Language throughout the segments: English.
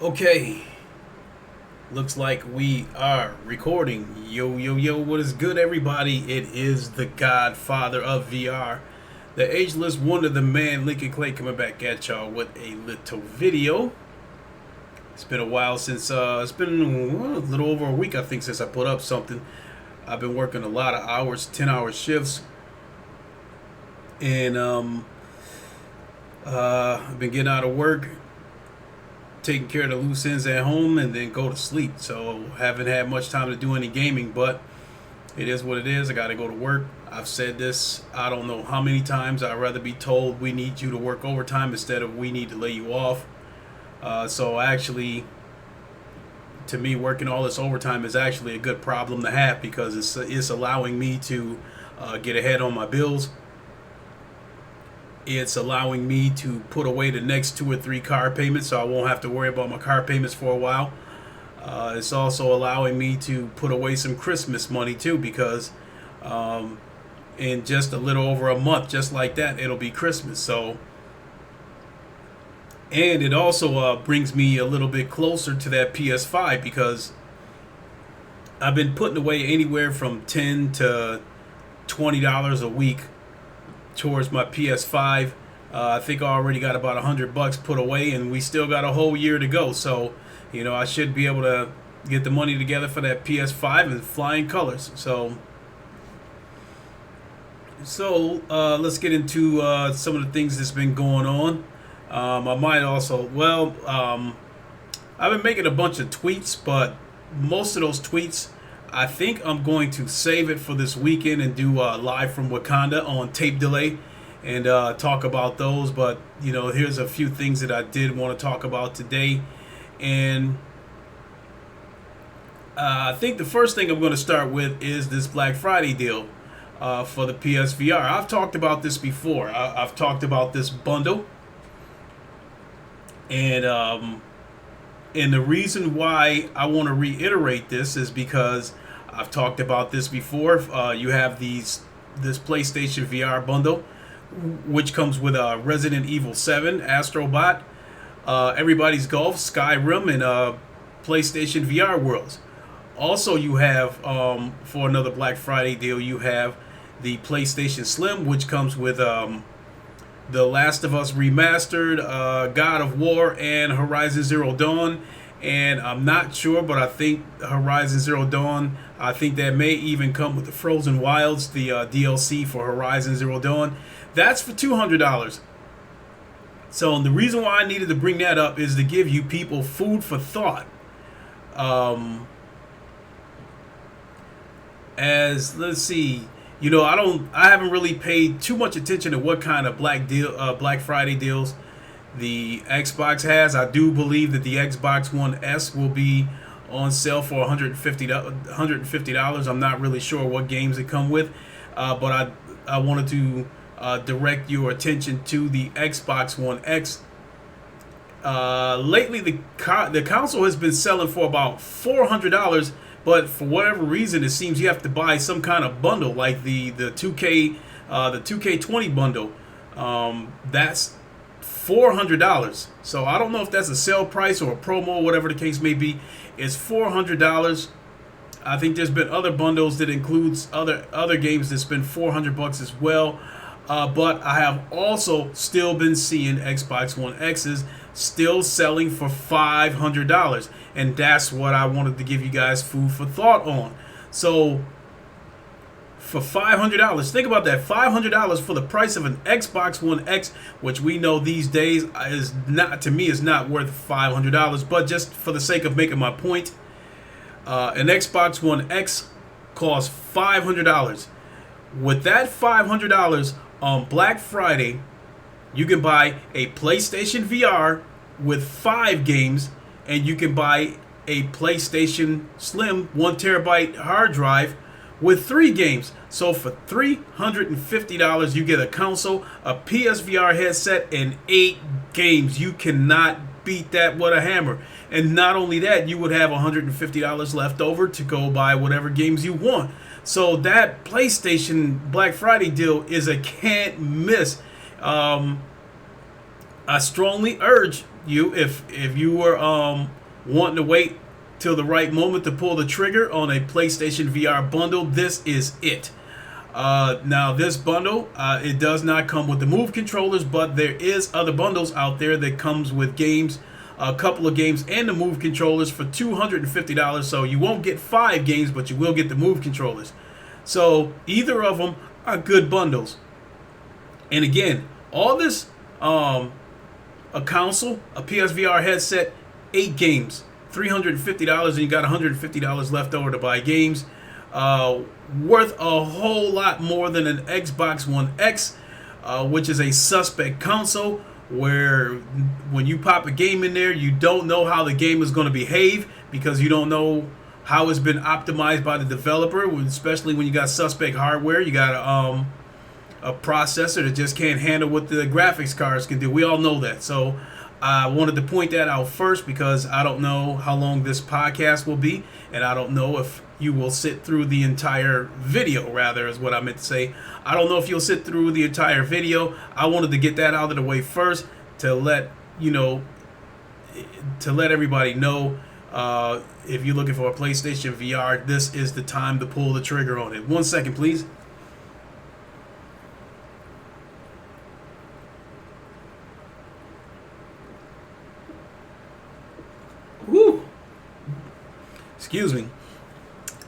Okay, looks like we are recording. Yo, yo, yo, what is good, everybody? It is the godfather of VR, the ageless wonder, the man, Lincoln Clay, coming back at y'all with a little video. It's been a while since, it's been a little over a week, I think, since I put up something. I've been working a lot of hours, 10-hour shifts, and I've been getting out of work, taking care of the loose ends at home, and then go to sleep. So haven't had much time to do any gaming, but it is what it is. I got to go to work. I've said this I don't know how many times. I'd rather be told we need you to work overtime instead of we need to lay you off. So actually, to me, working all this overtime is actually a good problem to have because it's allowing me to get ahead on my bills. It's allowing me to put away the next 2 or 3 car payments, so I won't have to worry about my car payments for a while. It's also allowing me to put away some Christmas money too, because in just a little over a month, just like that, it'll be Christmas. So, and it also brings me a little bit closer to that PS5 because I've been putting away anywhere from $10 to $20 a week towards my PS5. I think I already got about $100 put away, and we still got a whole year to go. So, I should be able to get the money together for that PS5 and flying colors. So let's get into some of the things that's been going on. I might also, I've been making a bunch of tweets, but most of those tweets, I think I'm going to save it for this weekend and do live from Wakanda on tape delay and talk about those. But, here's a few things that I did want to talk about today. And I think the first thing I'm going to start with is this Black Friday deal for the PSVR. I've talked about this before. I've talked about this bundle. And the reason why I want to reiterate this is because I've talked about this before. You have this PlayStation VR bundle, which comes with Resident Evil 7, Astrobot, Everybody's Golf, Skyrim, and PlayStation VR Worlds. Also, you have, for another Black Friday deal, you have the PlayStation Slim, which comes with The Last of Us Remastered, God of War, and Horizon Zero Dawn. And I'm not sure, but I think Horizon Zero Dawn, I think that may even come with the Frozen Wilds, the DLC for Horizon Zero Dawn. That's for $200. So the reason why I needed to bring that up is to give you people food for thought. Let's see, I haven't really paid too much attention to what kind of Black Friday deals the Xbox has. I do believe that the Xbox One S will be on sale for $150. I'm not really sure what games it come with, but I wanted to direct your attention to the Xbox One X. Lately, the console has been selling for about $400, but for whatever reason, it seems you have to buy some kind of bundle, like the 2K20 bundle. That's $400. So I don't know if that's a sale price or a promo, whatever the case may be. It's $400. I think there's been other bundles that includes other games that's been $400 as well. But I have also still been seeing Xbox One X's still selling for $500, and that's what I wanted to give you guys food for thought on. So for $500, think about that, $500 for the price of an Xbox One X, which we know these days is not worth $500. But just for the sake of making my point, an Xbox One X costs $500. With that $500 on Black Friday, you can buy a PlayStation VR with 5 games, and you can buy a PlayStation Slim 1 terabyte hard drive with 3 games. So for $350, you get a console, a PSVR headset, and 8 games. You cannot beat that with a hammer. And not only that, you would have $150 left over to go buy whatever games you want. So that PlayStation Black Friday deal is a can't miss. I strongly urge you, if you were wanting to wait till the right moment to pull the trigger on a PlayStation VR bundle, this is it. Now this bundle, it does not come with the Move controllers, but there is other bundles out there that comes with games, a couple of games and the Move controllers for $250. So you won't get 5 games, but you will get the Move controllers. So either of them are good bundles. And again, all this, a console, a PSVR headset, 8 games, $350, and you got $150 left over to buy games. Worth a whole lot more than an Xbox One X, which is a suspect console where when you pop a game in there, you don't know how the game is going to behave because you don't know how it's been optimized by the developer, especially when you got suspect hardware. You got a processor that just can't handle what the graphics cards can do. We all know that. So I wanted to point that out first because I don't know how long this podcast will be, and I don't know if you will sit through the entire video, rather, is what I meant to say. I don't know if you'll sit through the entire video. I wanted to get that out of the way first to let everybody know, if you're looking for a PlayStation VR, this is the time to pull the trigger on it. 1 second, please. Woo. Excuse me.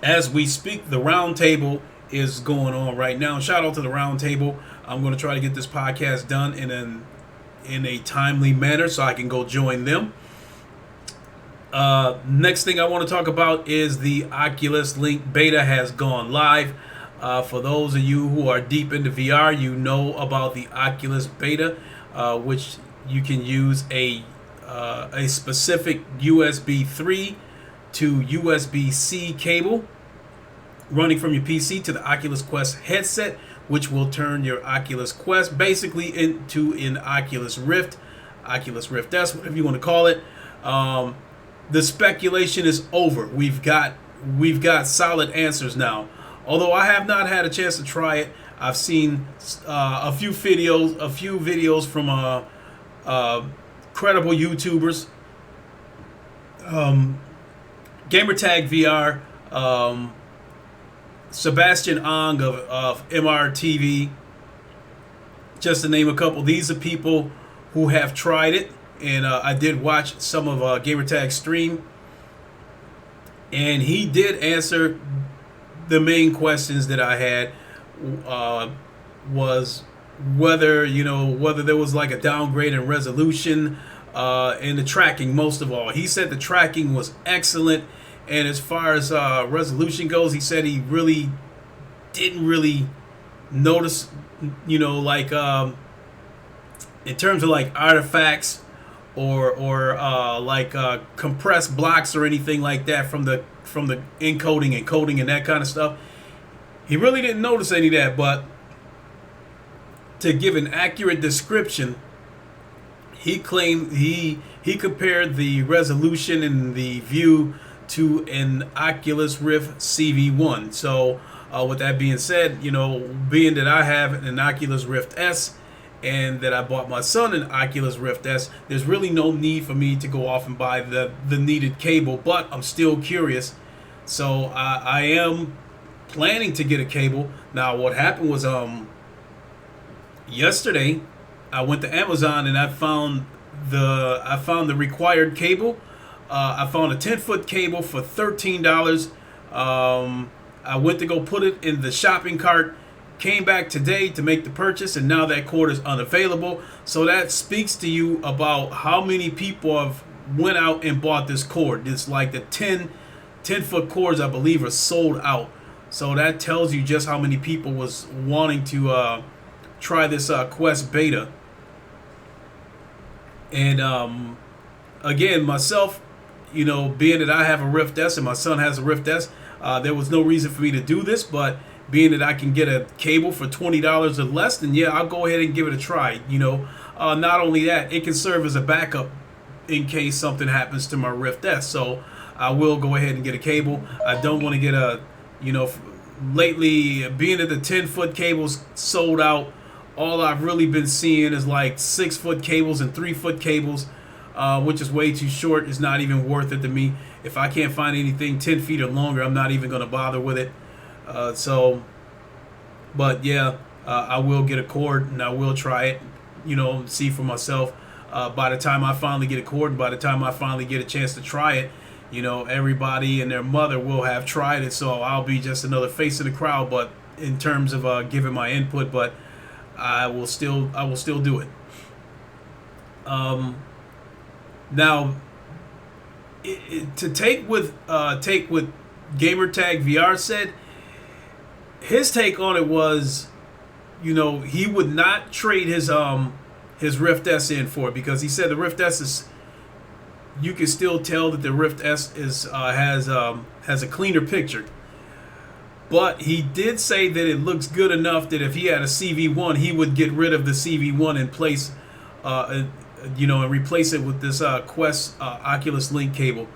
As we speak, the round table is going on right now. Shout out to the round table. I'm going to try to get this podcast done in a timely manner so I can go join them. Next thing I want to talk about is the Oculus Link beta has gone live. For those of you who are deep into VR, you know about the Oculus beta, which you can use a specific USB 3 to USB-C cable running from your PC to the Oculus Quest headset, which will turn your Oculus Quest basically into an Oculus Rift S, whatever you want to call it. The speculation is over. We've got solid answers now. Although I have not had a chance to try it, I've seen a few videos from credible YouTubers. Gamertag VR, Sebastian Ong of MRTV, just to name a couple. These are people who have tried it, and I did watch some of Gamertag's stream, and he did answer the main questions that I had. Was whether there was like a downgrade in resolution and the tracking. Most of all, he said the tracking was excellent, and as far as resolution goes, he said he really didn't notice, like in terms of like artifacts or like compressed blocks or anything like that from the encoding and coding and that kind of stuff. He really didn't notice any of that, but to give an accurate description, he claimed he compared the resolution and the view to an Oculus Rift CV1. So with that being said, being that I have an Oculus Rift S and that I bought my son an Oculus Rift S, there's really no need for me to go off and buy the needed cable, but I'm still curious. So I am planning to get a cable. Now what happened was yesterday I went to Amazon and I found the required cable. I found a 10-foot cable for $13. I went to go put it in the shopping cart, came back today to make the purchase, and now that cord is unavailable. So that speaks to you about how many people have went out and bought this cord. It's like the 10-foot cords, I believe, are sold out. So that tells you just how many people was wanting to try this Quest beta. And again, myself, being that I have a Rift S and my son has a Rift S, there was no reason for me to do this, but being that I can get a cable for $20 or less, then yeah, I'll go ahead and give it a try. Not only that, it can serve as a backup in case something happens to my Rift S. So I will go ahead and get a cable. I don't want to get lately, being that the 10-foot cable's sold out, all I've really been seeing is like 6-foot cables and 3-foot cables, which is way too short. It's not even worth it to me. If I can't find anything 10 feet or longer, I'm not even going to bother with it. But yeah, I will get a cord and I will try it, see for myself. By the time I finally get a cord and by the time I finally get a chance to try it, everybody and their mother will have tried it. So I'll be just another face in the crowd, but in terms of giving my input, but I will still do it. Now, to take with Gamertag VR said, his take on it was, he would not trade his Rift S in for it because he said the Rift S is, you can still tell that the Rift S is has a cleaner picture. But he did say that it looks good enough that if he had a CV1, he would get rid of the CV1 and place, and replace it with this Quest Oculus Link cable.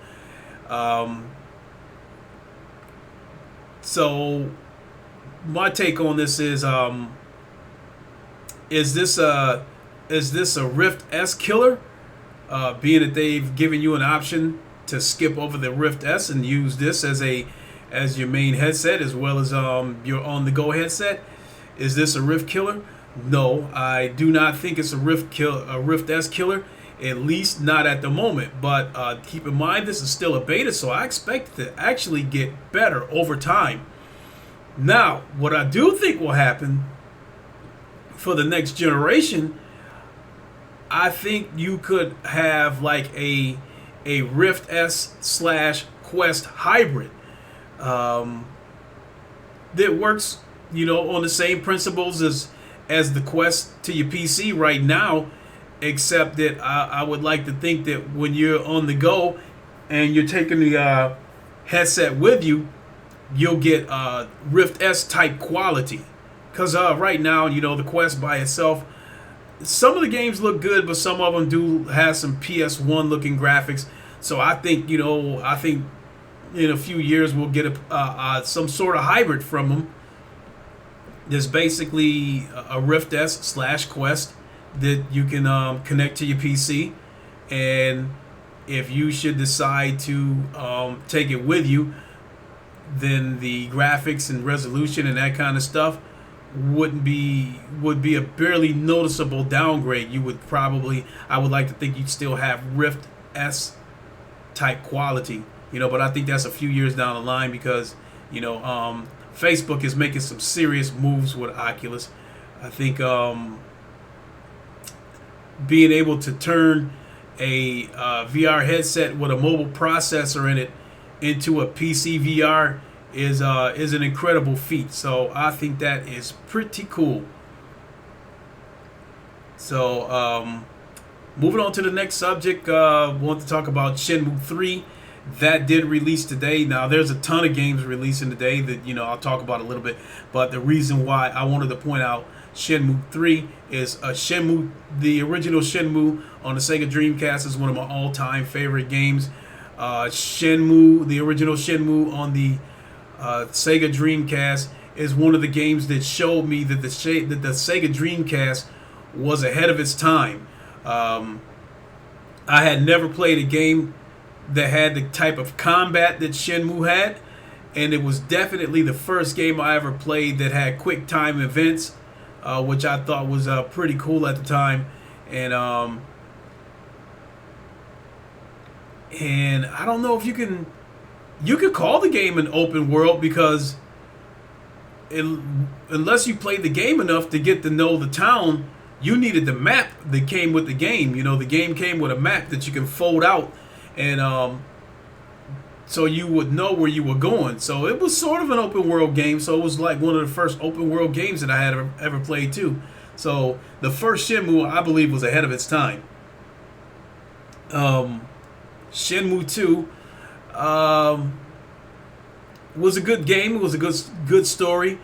So my take on this is this a Rift S killer? Being that they've given you an option to skip over the Rift S and use this as your main headset as well as your on-the-go headset. Is this a Rift killer? No, I do not think it's a Rift S killer, at least not at the moment. But keep in mind, this is still a beta, so I expect it to actually get better over time. Now, what I do think will happen for the next generation, I think you could have like a Rift S / Quest hybrid. That works, on the same principles as the Quest to your PC right now, except that I would like to think that when you're on the go and you're taking the headset with you, you'll get Rift S type quality. Because right now, the Quest by itself, some of the games look good, but some of them do have some PS1 looking graphics. So I think, in a few years we'll get some sort of hybrid from them. There's basically a Rift S / Quest that you can connect to your PC, and if you should decide to take it with you, then the graphics and resolution and that kind of stuff would be a barely noticeable downgrade. You would probably, I would like to think you'd still have Rift S type quality, but I think that's a few years down the line because, Facebook is making some serious moves with Oculus. I think being able to turn a VR headset with a mobile processor in it into a PC VR is an incredible feat. So I think that is pretty cool. So moving on to the next subject, want to talk about Shenmue III. That did release today. Now there's a ton of games releasing today that I'll talk about a little bit. But the reason why I wanted to point out Shenmue 3 is the original Shenmue on the Sega Dreamcast is one of my all-time favorite games. The original Shenmue on the Sega Dreamcast is one of the games that showed me that the Sega Dreamcast was ahead of its time. I had never played a game that had the type of combat that Shenmue had, and it was definitely the first game I ever played that had quick time events, which I thought was pretty cool at the time. And I don't know if you could call the game an open world because unless you played the game enough to get to know the town, you needed the map that came with the game. The game came with a map that you can fold out, and so you would know where you were going. So it was sort of an open world game. So it was like one of the first open world games that I had ever played too. So the first Shenmue, I believe, was ahead of its time. Shenmue 2 was a good game. It was a good story.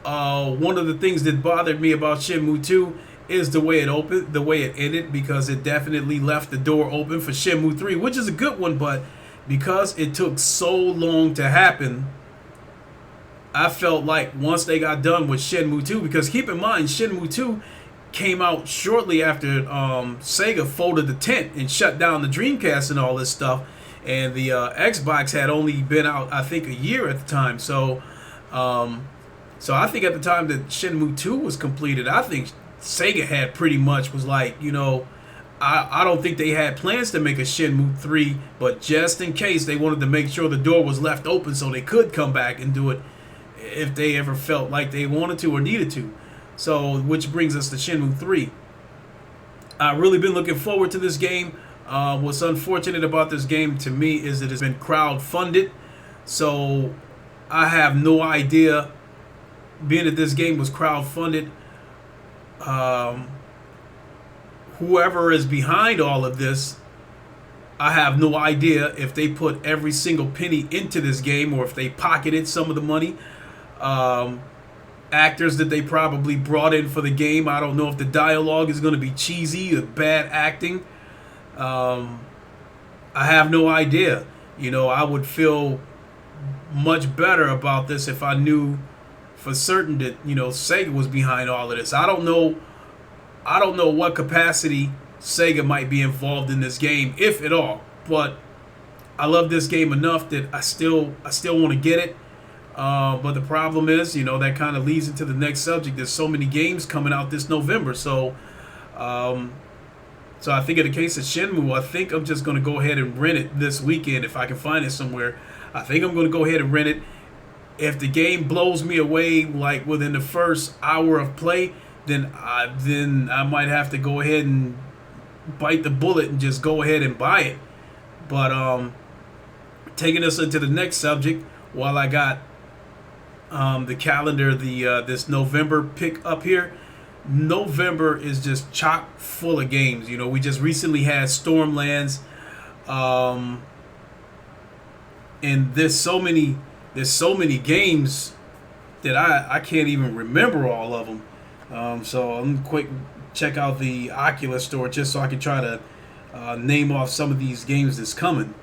One of the things that bothered me about Shenmue 2 is the way it ended, because it definitely left the door open for Shenmue 3, which is a good one, but because it took so long to happen, I felt like once they got done with Shenmue 2, because keep in mind, Shenmue 2 came out shortly after Sega folded the tent and shut down the Dreamcast and all this stuff. And the Xbox had only been out, I think, a year at the time. So I think at the time that Shenmue 2 was completed, I think Sega had pretty much was like, I don't think they had plans to make a Shenmue 3, but just in case, they wanted to make sure the door was left open so they could come back and do it if they ever felt like they wanted to or needed to. So, which brings us to Shenmue 3. I've really been looking forward to this game. What's unfortunate about this game to me is that it's been crowd-funded. So, I have no idea, being that this game was crowd-funded, whoever is behind all of this, I have no idea if they put every single penny into this game or if they pocketed some of the money. Actors that they probably brought in for the game, I don't know if the dialogue is going to be cheesy or bad acting. I have no idea. I would feel much better about this if I knew for certain that, Sega was behind all of this. I don't know what capacity Sega might be involved in this game, if at all. But I love this game enough that I still want to get it. But the problem is, that kind of leads into the next subject. There's so many games coming out this November. So I think in the case of Shenmue, I think I'm just going to go ahead and rent it this weekend if I can find it somewhere. I think I'm going to go ahead and rent it. If the game blows me away, like within the first hour of play, then I might have to go ahead and bite the bullet and just go ahead and buy it. But taking us into the next subject, while I got the calendar, this November pick up here, November is just chock full of games. We just recently had Stormlands, and there's so many games that I can't even remember all of them. So I'm quick check out the Oculus store just so I can try to name off some of these games that's coming.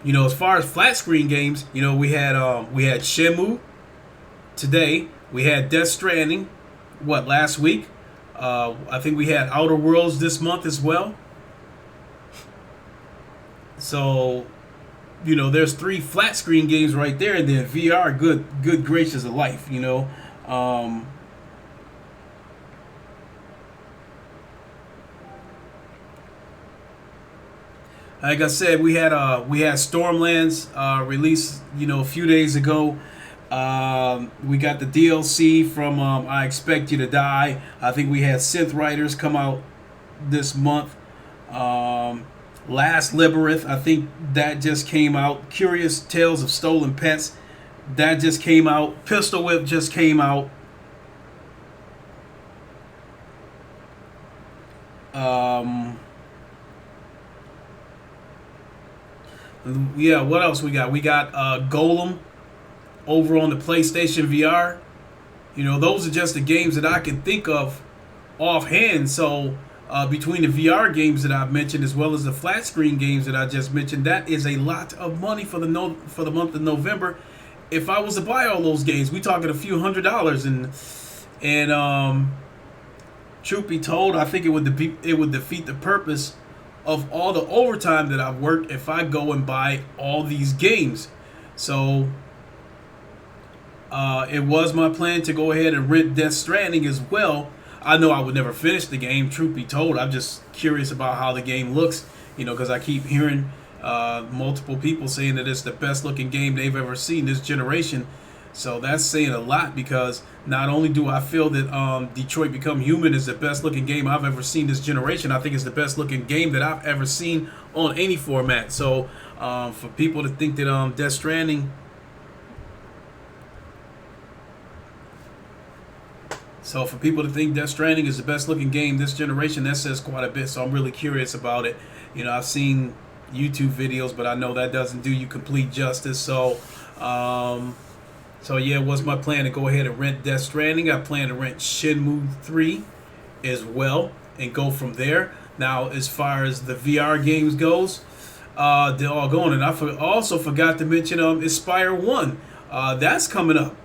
As far as flat screen games, we had Shenmue today. We had Death Stranding, last week. I think we had Outer Worlds this month as well. So, there's 3 flat screen games right there, and then VR, good gracious of life, Like I said, we had Stormlands released, a few days ago. We got the DLC from I Expect You to Die. I think we had Synth Riders come out this month. Last Labyrinth, I think that just came out. Curious Tales of Stolen Pets, that just came out. Pistol Whip just came out. Yeah, what else we got? We got Golem over on the PlayStation VR. Those are just the games that I can think of offhand. So between the VR games that I've mentioned as well as the flat screen games that I just mentioned, that is a lot of money for the month of November. If I was to buy all those games, we talking a few $100s, and truth be told, I think it would defeat the purpose of all the overtime that I've worked if I go and buy all these games. So it was my plan to go ahead and rent Death Stranding as well. I know I would never finish the game, truth be told. I'm just curious about how the game looks, because I keep hearing multiple people saying that it's the best looking game they've ever seen this generation. So that's saying a lot, because not only do I feel that Detroit Become Human is the best looking game I've ever seen this generation, I think it's the best looking game that I've ever seen on any format. So for people to think that Death Stranding is the best looking game this generation, that says quite a bit. So I'm really curious about it. I've seen YouTube videos, but I know that doesn't do you complete justice. So yeah, it was my plan to go ahead and rent Death Stranding. I plan to rent Shenmue 3 as well and go from there. Now, as far as the VR games goes, they're all going. And I also forgot to mention Aspire 1. That's coming up.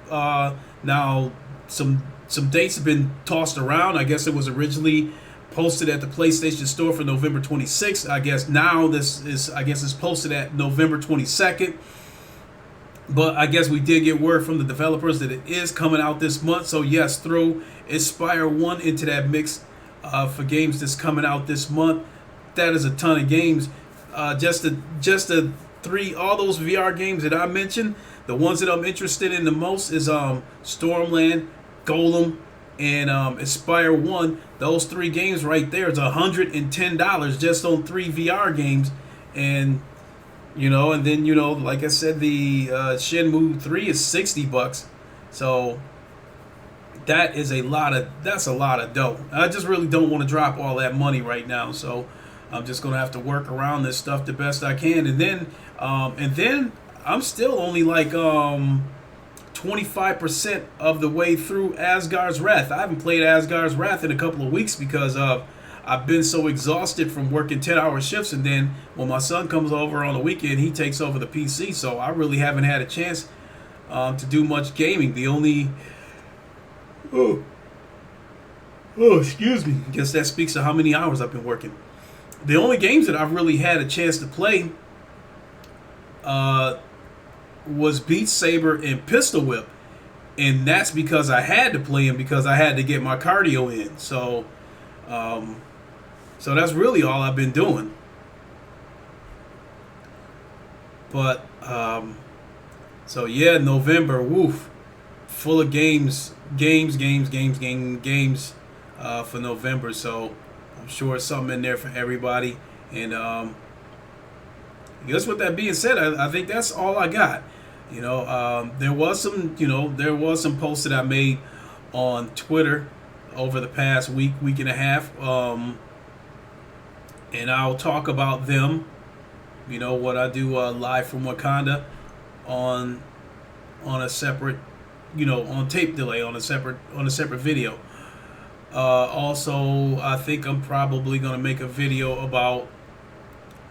Now, some dates have been tossed around. I guess it was originally posted at the PlayStation Store for November 26th. I guess now it's posted at November 22nd. But I guess we did get word from the developers that it is coming out this month. So yes, throw Aspire 1 into that mix for games that's coming out this month. That is a ton of games. Just the three, all those VR games that I mentioned, the ones that I'm interested in the most is Stormland, Golem, and Aspire 1. Those three games right there is $110 just on 3 VR games. And and then like I said, the Shenmue 3 is $60. So that's a lot of dough. I just really don't want to drop all that money right now. So I'm just gonna have to work around this stuff the best I can. And then I'm still only like 25% of the way through Asgard's Wrath. I haven't played Asgard's Wrath in a couple of weeks because I've been so exhausted from working 10-hour shifts, and then when my son comes over on the weekend, he takes over the PC. So I really haven't had a chance to do much gaming. The only excuse me. I guess that speaks to how many hours I've been working. The only games that I've really had a chance to play was Beat Saber and Pistol Whip, and that's because I had to play them because I had to get my cardio in. So that's really all I've been doing. But so yeah, November, woof, full of games for November. So I'm sure it's something in there for everybody. And I guess with that being said, I think that's all I got. There was some posts that I made on Twitter over the past week and a half, and I'll talk about them. What I do live from Wakanda on a separate, on tape delay on a separate video. Also, I think I'm probably going to make a video about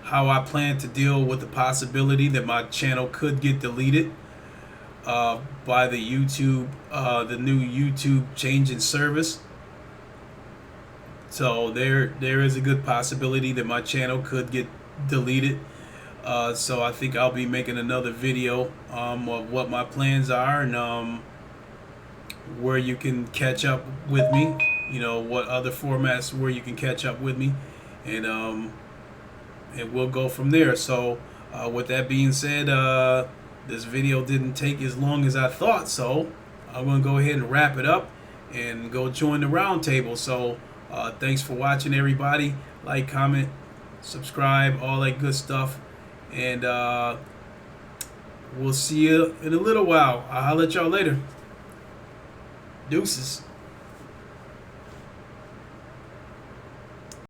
how I plan to deal with the possibility that my channel could get deleted by the new YouTube change in service. So there is a good possibility that my channel could get deleted. So I think I'll be making another video of what my plans are and where you can catch up with me. What other formats where you can catch up with me, and we'll go from there. So with that being said, this video didn't take as long as I thought, so I'm going to go ahead and wrap it up and go join the round table. So thanks for watching, everybody. Like, comment, subscribe, all that good stuff, and we'll see you in a little while. I'll let y'all later. Deuces.